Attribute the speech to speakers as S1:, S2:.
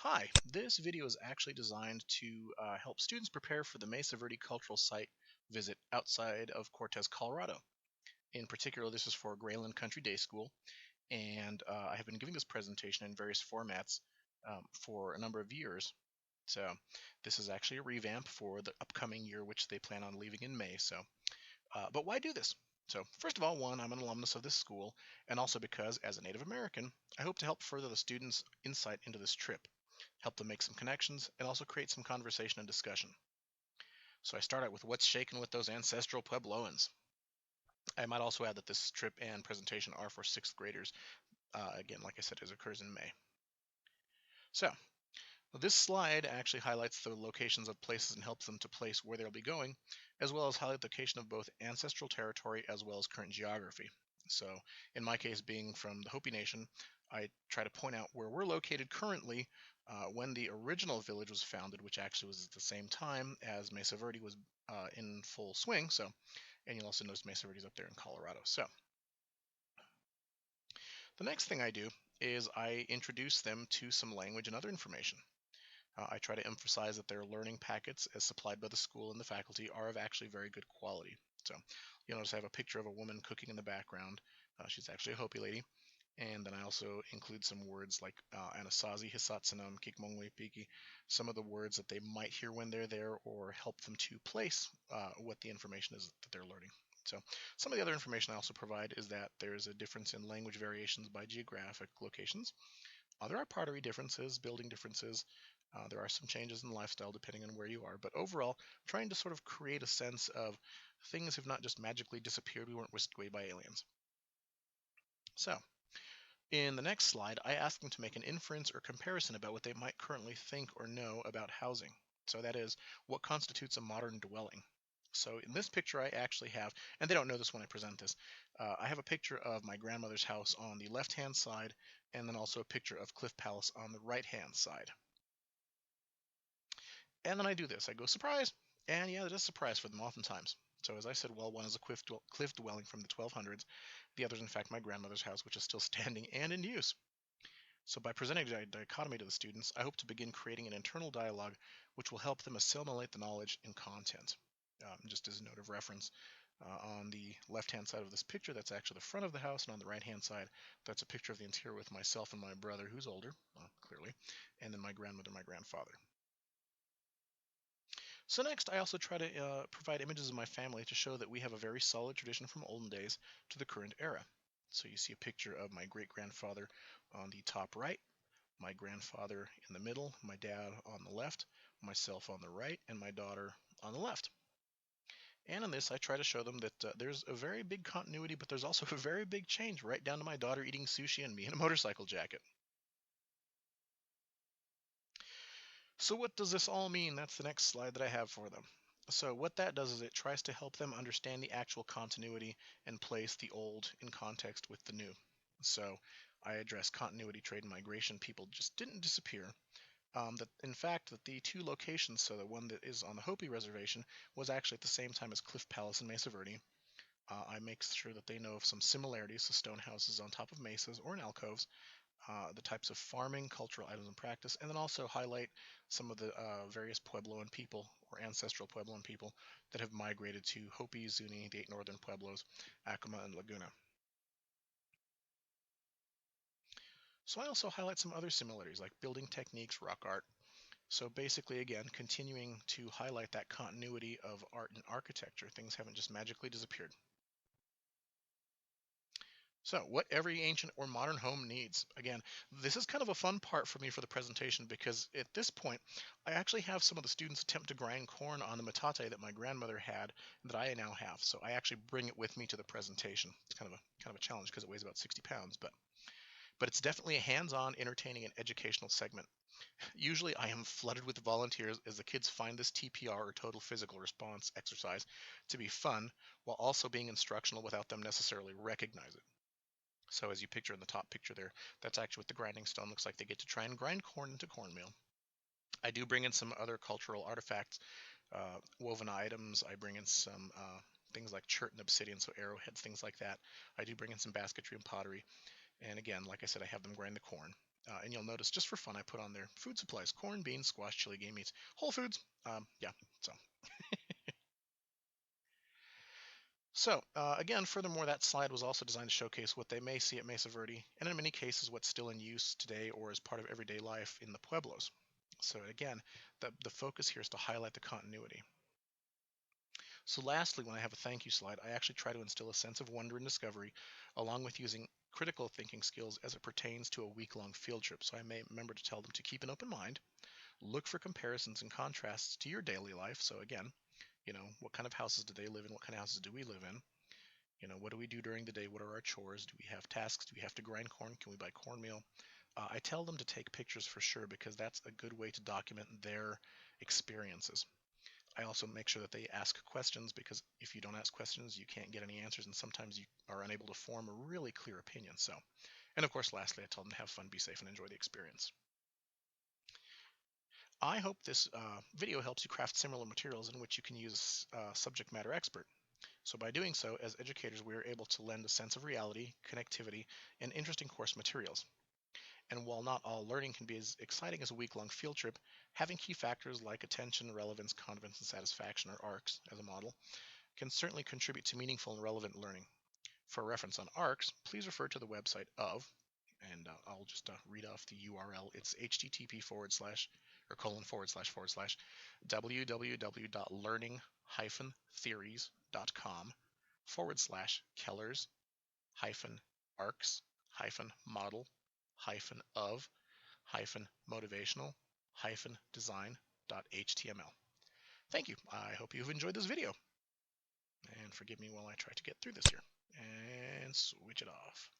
S1: Hi, this video is actually designed to help students prepare for the Mesa Verde Cultural Site visit outside of Cortez, Colorado. In particular, this is for Graland Country Day School, and I have been giving this presentation in various formats for a number of years. So this is actually a revamp for the upcoming year, which they plan on leaving in May. But why do this? So first of all, one, I'm an alumnus of this school, and also because, as a Native American, I hope to help further the students' insight into this trip, help them make some connections, and also create some conversation and discussion. So I start out with what's shaking with those ancestral Puebloans. I might also add that this trip and presentation are for sixth graders. Again, like I said, it occurs in May. So this slide actually highlights the locations of places and helps them to place where they'll be going, as well as highlight the location of both ancestral territory as well as current geography. So in my case, being from the Hopi Nation, I try to point out where we're located currently when the original village was founded, which actually was at the same time as Mesa Verde was in full swing. And you'll also notice Mesa Verde's up there in Colorado. So the next thing I do is I introduce them to some language and other information. I try to emphasize that their learning packets, as supplied by the school and the faculty, are of actually very good quality. So you'll notice I have a picture of a woman cooking in the background. She's actually a Hopi lady. And then I also include some words like Anasazi, Hisatsanam, Kikmongwe, Piki, some of the words that they might hear when they're there or help them to place what the information is that they're learning. So some of the other information I also provide is that there's a difference in language variations by geographic locations. There are pottery differences, building differences. There are some changes in lifestyle depending on where you are. But overall, trying to sort of create a sense of things have not just magically disappeared. We weren't whisked away by aliens. So in the next slide, I ask them to make an inference or comparison about what they might currently think or know about housing. So that is, what constitutes a modern dwelling. So in this picture I actually have, and they don't know this when I present this, I have a picture of my grandmother's house on the left-hand side, and then also a picture of Cliff Palace on the right-hand side. And then I do this. I go, surprise! And yeah, it is a surprise for them oftentimes. So as I said, well, one is a cliff dwelling from the 1200s. The other is, in fact, my grandmother's house, which is still standing and in use. So by presenting a dichotomy to the students, I hope to begin creating an internal dialogue which will help them assimilate the knowledge and content. Just as a note of reference, on the left-hand side of this picture, that's actually the front of the house, and on the right-hand side, that's a picture of the interior with myself and my brother, who's older, clearly, and then my grandmother and my grandfather. So next, I also try to provide images of my family to show that we have a very solid tradition from olden days to the current era. So you see a picture of my great-grandfather on the top right, my grandfather in the middle, my dad on the left, myself on the right, and my daughter on the left. And in this, I try to show them that there's a very big continuity, but there's also a very big change, right down to my daughter eating sushi and me in a motorcycle jacket. So what does this all mean? That's the next slide that I have for them. So what that does is it tries to help them understand the actual continuity and place the old in context with the new. So I address continuity, trade, and migration. People just didn't disappear. That in fact that the two locations, so the one that is on the Hopi Reservation was actually at the same time as Cliff Palace in Mesa Verde. I make sure that they know of some similarities, so stone houses on top of mesas or in alcoves, the types of farming, cultural items and practice, and then also highlight some of the various Puebloan people or ancestral Puebloan people that have migrated to Hopi, Zuni, the 8 northern Pueblos, Acoma, and Laguna. So I also highlight some other similarities like building techniques, rock art. So basically, again, continuing to highlight that continuity of art and architecture. Things haven't just magically disappeared. So, what every ancient or modern home needs. Again, this is kind of a fun part for me for the presentation because at this point, I actually have some of the students attempt to grind corn on the metate that my grandmother had that I now have. So I actually bring it with me to the presentation. It's kind of a challenge because it weighs about 60 pounds, but it's definitely a hands-on, entertaining, and educational segment. Usually I am flooded with volunteers as the kids find this TPR or total physical response exercise to be fun while also being instructional without them necessarily recognize it. So as you picture in the top picture there, that's actually what the grinding stone looks like. They get to try and grind corn into cornmeal. I do bring in some other cultural artifacts, woven items. I bring in some things like chert and obsidian, so arrowheads, things like that. I do bring in some basketry and pottery. And again, like I said, I have them grind the corn. And you'll notice, just for fun, I put on there food supplies: corn, beans, squash, chili, game meats, Whole Foods. Yeah, so. Again, furthermore, that slide was also designed to showcase what they may see at Mesa Verde, and in many cases, what's still in use today or is part of everyday life in the pueblos. So again, the focus here is to highlight the continuity. So lastly, when I have a thank you slide, I actually try to instill a sense of wonder and discovery, along with using critical thinking skills as it pertains to a week-long field trip. So I may remember to tell them to keep an open mind, look for comparisons and contrasts to your daily life. So again, what kind of houses do they live in? What kind of houses do we live in? What do we do during the day? What are our chores? Do we have tasks? Do we have to grind corn? Can we buy cornmeal? I tell them to take pictures for sure, because that's a good way to document their experiences. I also make sure that they ask questions, because if you don't ask questions, you can't get any answers, and sometimes you are unable to form a really clear opinion. And of course, lastly, I tell them to have fun, be safe, and enjoy the experience. I hope this video helps you craft similar materials in which you can use a subject matter expert. So by doing so, as educators, we are able to lend a sense of reality, connectivity, and interesting course materials. And while not all learning can be as exciting as a week-long field trip, having key factors like attention, relevance, confidence, and satisfaction, or ARCs as a model, can certainly contribute to meaningful and relevant learning. For reference on ARCs, please refer to the website of, and I'll just read off the URL. It's http:// www.learning-theories.com/kellers-arcs-model-motivational-design.html. Thank you. I hope you've enjoyed this video. And forgive me while I try to get through this here. And switch it off.